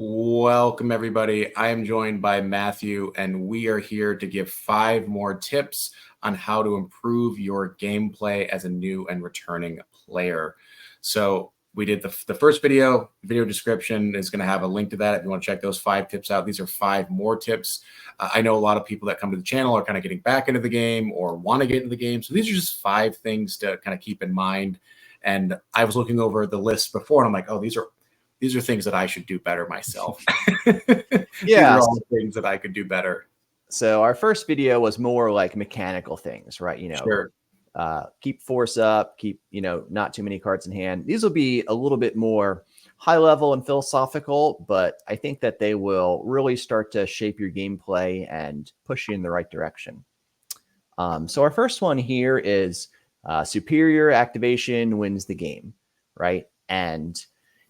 Welcome, everybody. I am joined by Matthew, and we are here to give 5 more tips on how to improve your gameplay as a new and returning player. So we did the first video description is going to have a link to that if you want to check those 5 tips out. These are 5 more tips. I know a lot of people that come to the channel are kind of getting back into the game or want to get into the game. So these are just 5 things to kind of keep in mind. And I was looking over the list before, and I'm like, oh, these are things that I should do better myself. These are all things that I could do better. So our first video was more like mechanical things, right? Sure. Keep force up, keep, not too many cards in hand. These will be a little bit more high level and philosophical, but I think that they will really start to shape your gameplay and push you in the right direction. So our first one here is superior activation wins the game, right? And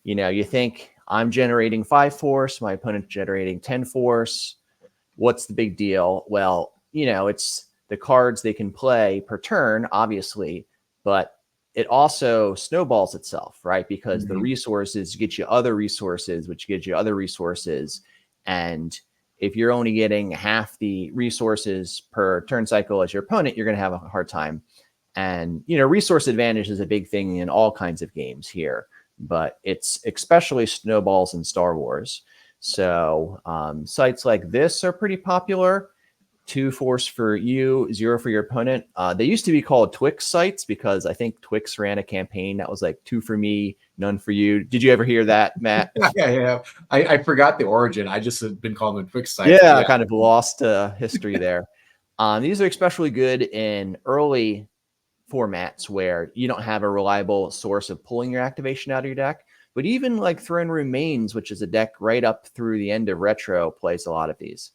you think I'm generating 5 force, my opponent's generating 10 force. What's the big deal? Well, it's the cards they can play per turn, obviously, but it also snowballs itself, right? Because the resources get you other resources, which gives you other resources. And if you're only getting half the resources per turn cycle as your opponent, you're going to have a hard time. And, resource advantage is a big thing in all kinds of games here, but it's especially snowballs in Star Wars. So sites like this are pretty popular. 2 force for you, 0 for your opponent. They used to be called Twix sites because I think Twix ran a campaign that was like 2 for me, none for you. Did you ever hear that, Matt? Yeah. I forgot the origin. I just have been calling them Twix sites. Yeah, kind of lost history there. These are especially good in early formats where you don't have a reliable source of pulling your activation out of your deck. But even like Throne Remains, which is a deck right up through the end of Retro, plays a lot of these.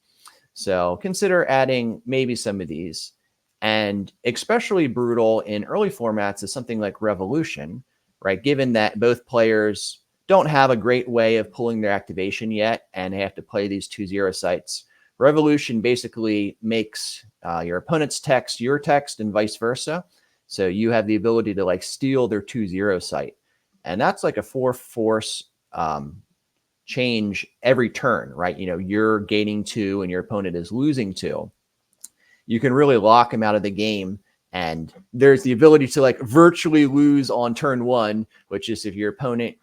So consider adding maybe some of these. And especially brutal in early formats is something like Revolution, right? Given that both players don't have a great way of pulling their activation yet, and they have to play these 2/0 sites. Revolution basically makes your opponent's text your text and vice versa. So you have the ability to like steal their 2/0 site. And that's like a 4 force change every turn, right? You're gaining 2 and your opponent is losing 2. You can really lock him out of the game. And there's the ability to like virtually lose on turn 1, which is if your opponent,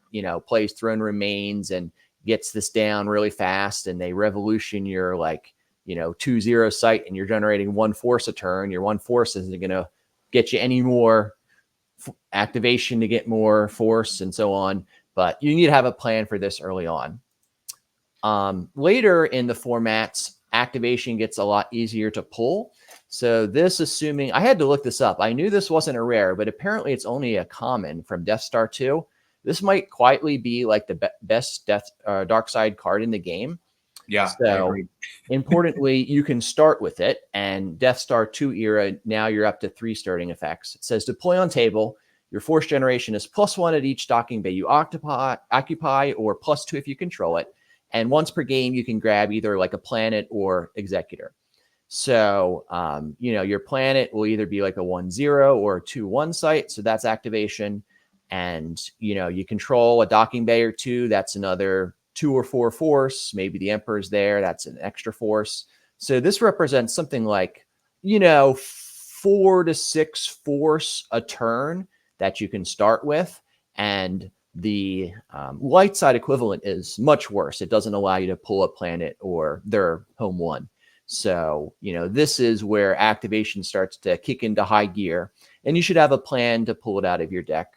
plays Throne Remains and gets this down really fast and they revolution your like, 2/0 site and you're generating 1 force a turn. Your 1 force isn't going to get you any more activation to get more force and so on. But you need to have a plan for this early on. Later in the formats, activation gets a lot easier to pull. So this, assuming, I had to look this up. I knew this wasn't a rare, but apparently it's only a common from Death Star 2. This might quietly be like the best dark side card in the game. Yeah. So importantly, you can start with it. And Death Star 2 era, now you're up to 3 starting effects. It says deploy on table. Your force generation is +1 at each docking bay you occupy, or +2 if you control it. And once per game, you can grab either like a planet or executor. So, your planet will either be like a 1/0 or a 2/1 site. So that's activation. And, you control a docking bay or 2. That's another 2 or 4 force. Maybe the Emperor's there. That's an extra force. So this represents something like, 4 to 6 force a turn that you can start with. And the light side equivalent is much worse. It doesn't allow you to pull a planet or their home 1. So, this is where activation starts to kick into high gear, and you should have a plan to pull it out of your deck.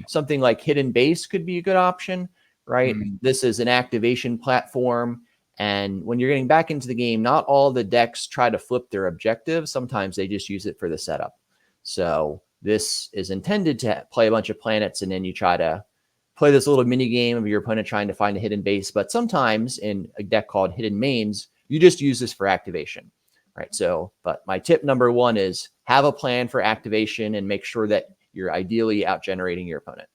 Something like Hidden Base could be a good option, right? This is an activation platform. And when you're getting back into the game, not all the decks try to flip their objective. Sometimes they just use it for the setup. So this is intended to play a bunch of planets, and then you try to play this little mini game of your opponent trying to find a hidden base. But sometimes in a deck called Hidden Mains, you just use this for activation, right? So, but my tip number 1 is have a plan for activation and make sure that you're ideally out generating your opponent.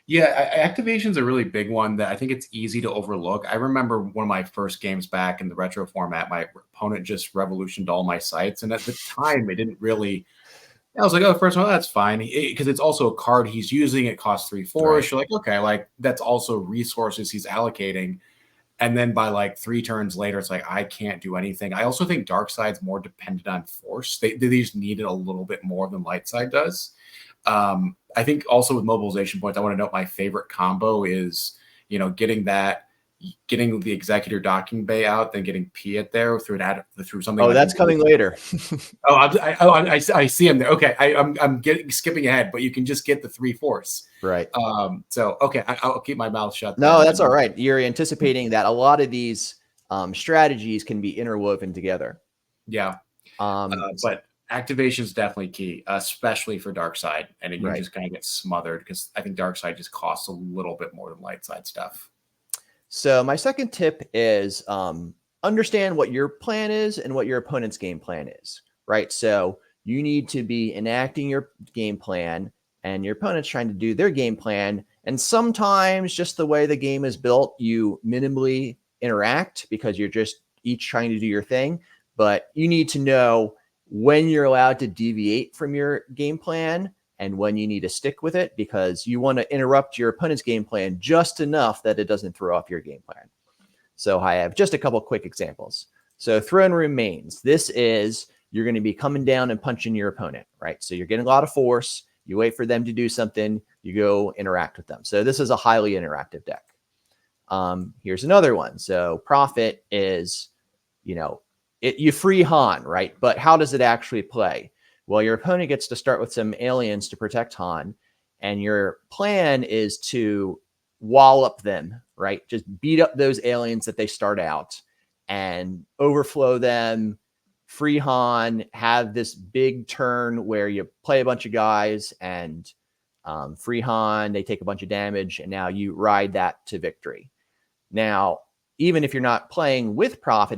Yeah, activation's a really big one that I think it's easy to overlook. I remember one of my first games back in the retro format, my opponent just revolutioned all my sites. And at the time, it didn't really, I was like, oh, first one, that's fine. Because it's also a card he's using. It costs 3 force. Right. You're like, okay, like that's also resources he's allocating. And then by like 3 turns later, it's like, I can't do anything. I also think dark side's more dependent on force. They just need it a little bit more than light side does. I think also with mobilization points, I want to note my favorite combo is, getting the executor docking bay out, then getting Piet there through something. Oh, like that's coming later. I see him there. Okay, I'm skipping ahead, but you can just get the 3 force. Right. So okay, I'll keep my mouth shut. No, that's all right. You're anticipating that a lot of these strategies can be interwoven together. Yeah. But activation is definitely key, especially for dark side, and you just kind of get smothered because I think dark side just costs a little bit more than light side stuff. So my second tip is understand what your plan is and what your opponent's game plan is, right? So you need to be enacting your game plan and your opponent's trying to do their game plan. And sometimes just the way the game is built, you minimally interact because you're just each trying to do your thing. But you need to know when you're allowed to deviate from your game plan and when you need to stick with it, because you want to interrupt your opponent's game plan just enough that it doesn't throw off your game plan. So I have just a couple quick examples. So throne room mains. This is, you're going to be coming down and punching your opponent, right? So you're getting a lot of force. You wait for them to do something. You go interact with them. So this is a highly interactive deck. Here's another one. So Prophet is, you free Han, right? But how does it actually play? Well, your opponent gets to start with some aliens to protect Han, and your plan is to wallop them, right? Just beat up those aliens that they start out and overflow them, free Han, have this big turn where you play a bunch of guys and free Han, they take a bunch of damage, and now you ride that to victory. Now, even if you're not playing with Prophet,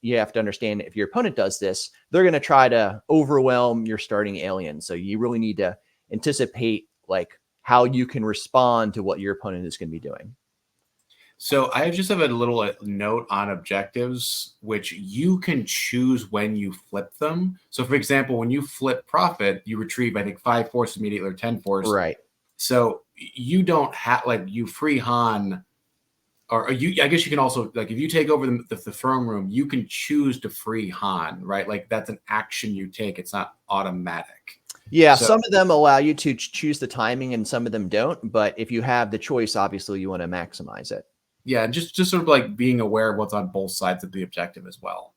you have to understand if your opponent does this, they're going to try to overwhelm your starting alien. So you really need to anticipate like how you can respond to what your opponent is going to be doing. So I just have a little note on objectives, which you can choose when you flip them. So for example, when you flip Prophet, you retrieve, I think, 5 force immediately or 10 force. Right. So you don't have, like, you free Han, or I guess you can also, like, if you take over the throne room, you can choose to free Han, right? Like that's an action you take. It's not automatic. Yeah, so some of them allow you to choose the timing and some of them don't. But if you have the choice, obviously you want to maximize it. Yeah, just sort of like being aware of what's on both sides of the objective as well.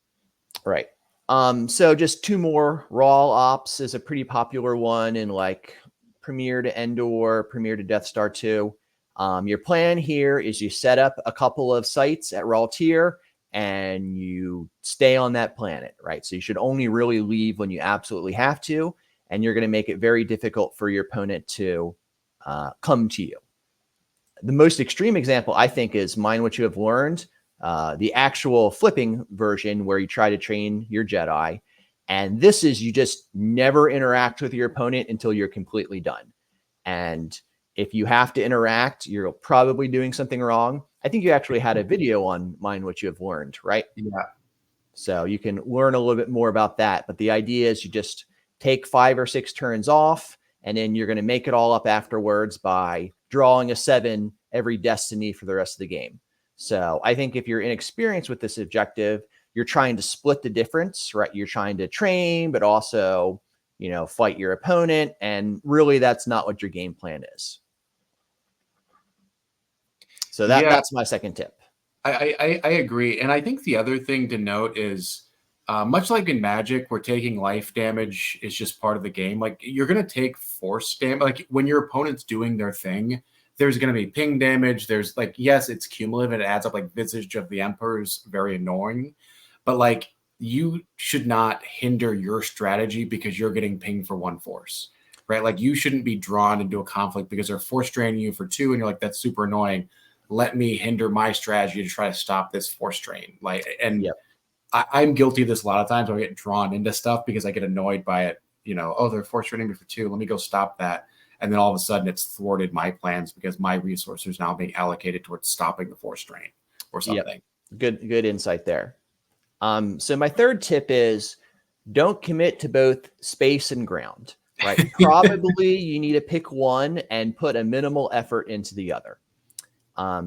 Right. So just 2 more. Raw Ops is a pretty popular one in like Premier to Endor, Premier to Death Star 2. Your plan here is you set up a couple of sites at Raw Tier and you stay on that planet, right? So you should only really leave when you absolutely have to, and you're going to make it very difficult for your opponent to come to you. The most extreme example, I think, is Mind What You Have Learned, the actual flipping version where you try to train your Jedi. And this is, you just never interact with your opponent until you're completely done. And if you have to interact, you're probably doing something wrong. I think you actually had a video on Mind What You Have Learned, right? Yeah. So you can learn a little bit more about that. But the idea is you just take 5 or 6 turns off, and then you're going to make it all up afterwards by drawing a 7 every destiny for the rest of the game. So I think if you're inexperienced with this objective, you're trying to split the difference, right? You're trying to train, but also, fight your opponent. And really, that's not what your game plan is. So that's my second tip. I agree. And I think the other thing to note is, much like in Magic, where taking life damage is just part of the game, like you're going to take force damage. Like when your opponent's doing their thing, there's going to be ping damage. There's like, yes, it's cumulative and it adds up. Like Visage of the Emperor is very annoying, but like you should not hinder your strategy because you're getting pinged for 1 force, right? Like you shouldn't be drawn into a conflict because they're force draining you for 2 and you're like, that's super annoying. Let me hinder my strategy to try to stop this force drain. Like, and Yep. I'm guilty of this a lot of times. I get drawn into stuff because I get annoyed by it. Oh, they're force draining me for 2. Let me go stop that. And then all of a sudden it's thwarted my plans because my resources are now being allocated towards stopping the force drain or something. Yep. Good insight there. So my third tip is don't commit to both space and ground, right? Probably you need to pick one and put a minimal effort into the other.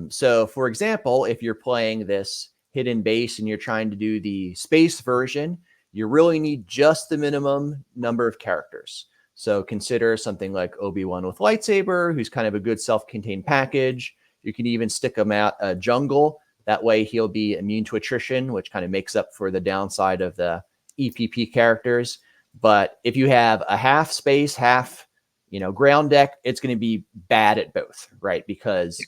So for example, if you're playing this hidden base and you're trying to do the space version, you really need just the minimum number of characters. So consider something like Obi-Wan with lightsaber, who's kind of a good self-contained package. You can even stick him out a jungle. That way he'll be immune to attrition, which kind of makes up for the downside of the EPP characters. But if you have a half space, half, ground deck, it's going to be bad at both, right? Because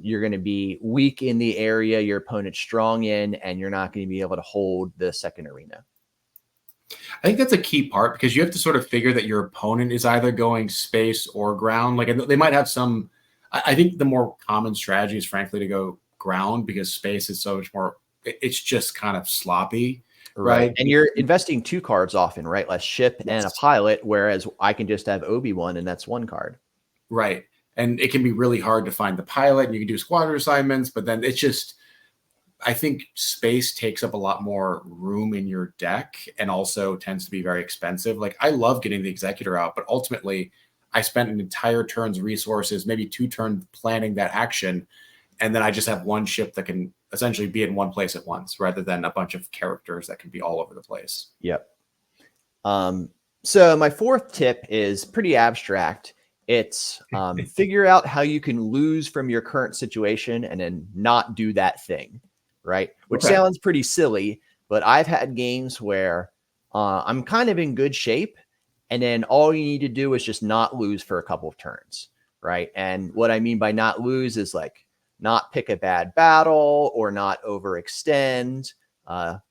you're going to be weak in the area your opponent's strong in, and you're not going to be able to hold the second arena. I think that's a key part, because you have to sort of figure that your opponent is either going space or ground. Like, they might have some. I think the more common strategy is frankly to go ground, because space is so much more. It's just kind of sloppy, right? And you're investing 2 cards often, right? Like ship and a pilot, whereas I can just have Obi-Wan and that's 1 card. Right. And it can be really hard to find the pilot, and you can do squadron assignments, but then it's just, I think space takes up a lot more room in your deck and also tends to be very expensive. Like, I love getting the Executor out, but ultimately I spent an entire turn's resources, maybe 2 turns planning that action. And then I just have 1 ship that can essentially be in one place at once, rather than a bunch of characters that can be all over the place. Yep. So my 4th tip is pretty abstract. It's figure out how you can lose from your current situation and then not do that thing, right? Which sounds pretty silly, but I've had games where I'm kind of in good shape, and then all you need to do is just not lose for a couple of turns, right? And what I mean by not lose is like not pick a bad battle or not overextend.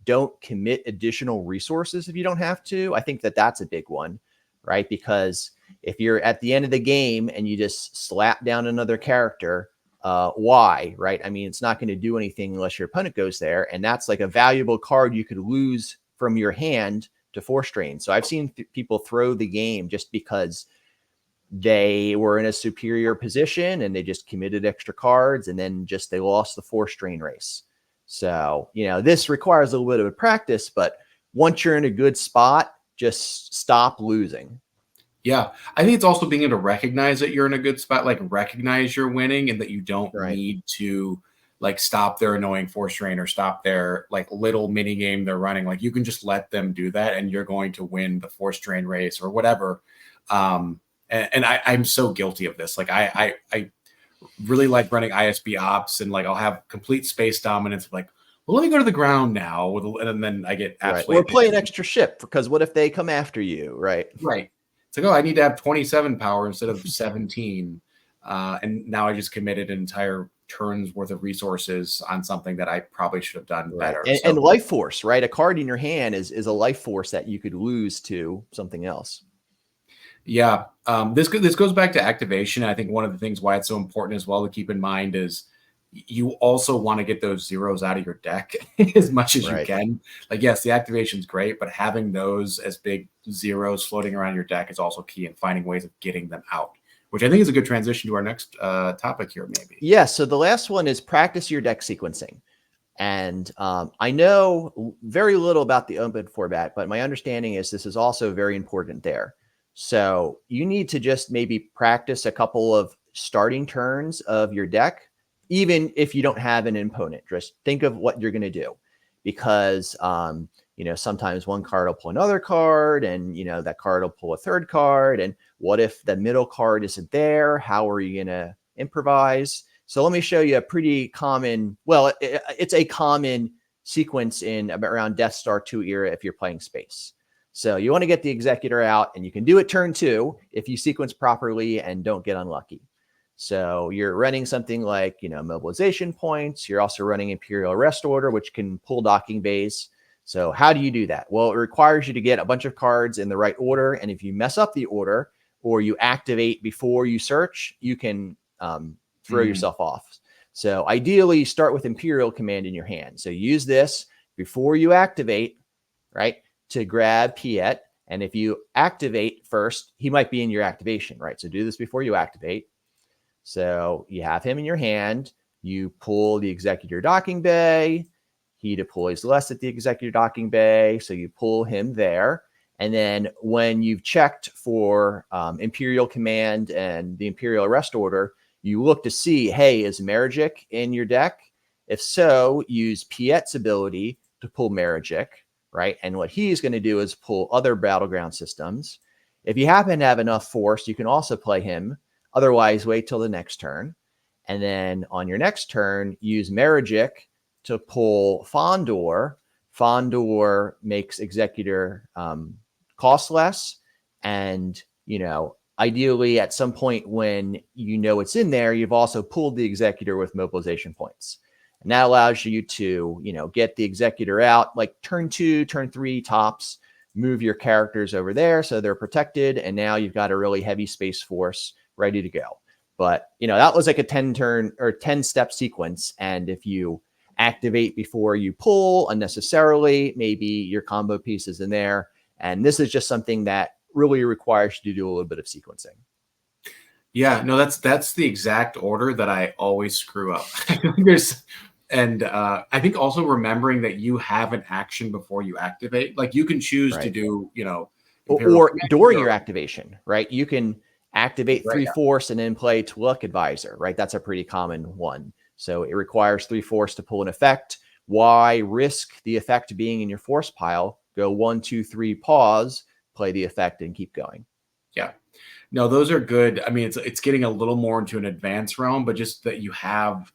Don't commit additional resources if you don't have to. I think that that's a big one, right? Because if you're at the end of the game and you just slap down another character, why, right? I mean, it's not going to do anything unless your opponent goes there. And that's like a valuable card you could lose from your hand to force drain. So I've seen people throw the game just because they were in a superior position and they just committed extra cards, and then just they lost the force drain race. So, this requires a little bit of a practice, but once you're in a good spot, just stop losing. Yeah. I think it's also being able to recognize that you're in a good spot, like recognize you're winning, and that you don't need to like stop their annoying force drain or stop their like little mini game they're running. Like, you can just let them do that and you're going to win the force drain race or whatever. And I'm so guilty of this. Like, I really like running ISB ops, and like I'll have complete space dominance. Like, well, let me go to the ground now, and then I get absolutely. Or play an extra ship, because what if they come after you, right? Right. It's like, oh, I need to have 27 power instead of 17, and now I just committed an entire turn's worth of resources on something that I probably should have done better. And life force, right? A card in your hand is a life force that you could lose to something else. Yeah. This goes back to activation. I think one of the things why it's so important as well to keep in mind is you also want to get those zeros out of your deck as much as you can. Like, yes, the activation's great, but having those as big zeros floating around your deck is also key, in finding ways of getting them out, which I think is a good transition to our next topic here, maybe. Yeah. So the last one is practice your deck sequencing. And I know very little about the open format, but my understanding is this is also very important there. So you need to just maybe practice a couple of starting turns of your deck, even if you don't have an opponent. Just think of what you're going to do, because sometimes one card will pull another card, and that card will pull a third card. And what if the middle card isn't there? How are you going to improvise? So let me show you a pretty common, it's a common sequence in around Death Star 2 era if you're playing space. So you want to get the Executor out, and you can do it turn 2 if you sequence properly and don't get unlucky. So you're running something like, mobilization points. You're also running Imperial Arrest Order, which can pull docking bays. So how do you do that? Well, it requires you to get a bunch of cards in the right order. And if you mess up the order, or you activate before you search, you can throw yourself off. So ideally, start with Imperial Command in your hand. So use this before you activate, right, to grab Piet. And if you activate first, he might be in your activation, right? So do this before you activate. So you have him in your hand. You pull the Executor docking bay. He deploys less at the Executor docking bay. So you pull him there. And then when you've checked for Imperial Command and the Imperial Arrest Order, you look to see, hey, is Meragic in your deck? If so, use Piet's ability to pull Meragic, right? And what he's going to do is pull other battleground systems. If you happen to have enough force, you can also play him. Otherwise, wait till the next turn. And then on your next turn, use Meragic to pull Fondor. Fondor makes Executor cost less. And, ideally at some point when it's in there, you've also pulled the Executor with mobilization points. And that allows you to, get the Executor out like turn 2, turn 3 tops, move your characters over there so they're protected. And now you've got a really heavy space force ready to go. But, that was like a 10 turn or 10 step sequence. And if you activate before you pull unnecessarily, maybe your combo piece is in there. And this is just something that really requires you to do a little bit of sequencing. Yeah, no, that's the exact order that I always screw up. I think also remembering that you have an action before you activate. Like you can choose to do, or during your activation, right? You can activate 3 force and then play Twi'lek Advisor, right? That's a pretty common one. So it requires 3 force to pull an effect. Why risk the effect being in your force pile? Go 1, 2, 3, pause, play the effect, and keep going. Yeah. No, those are good. I mean, it's getting a little more into an advanced realm, but just that you have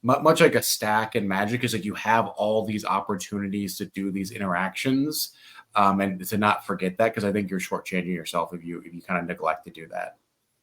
much like a stack in Magic is like you have all these opportunities to do these interactions, and to not forget that, because I think you're shortchanging yourself if you kind of neglect to do that.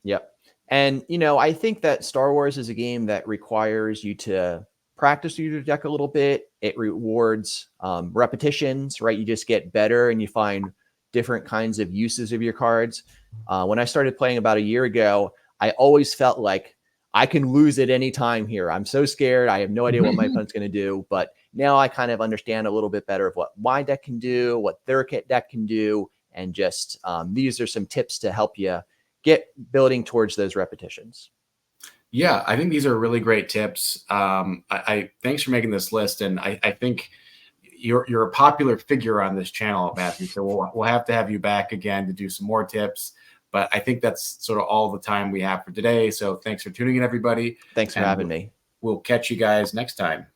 Yep. And I think that Star Wars is a game that requires you to practice your deck a little bit. It rewards repetitions, right? You just get better and you find different kinds of uses of your cards. When I started playing about a year ago, I always felt like I can lose at any time here. I'm so scared. I have no idea what my opponent's going to do. But now I kind of understand a little bit better of what my deck can do, what their deck can do. And just these are some tips to help you get building towards those repetitions. Yeah, I think these are really great tips. I thanks for making this list. And I think you're a popular figure on this channel, Matthew. So we'll have to have you back again to do some more tips. But I think that's sort of all the time we have for today. So thanks for tuning in, everybody. Thanks for having me. We'll catch you guys next time.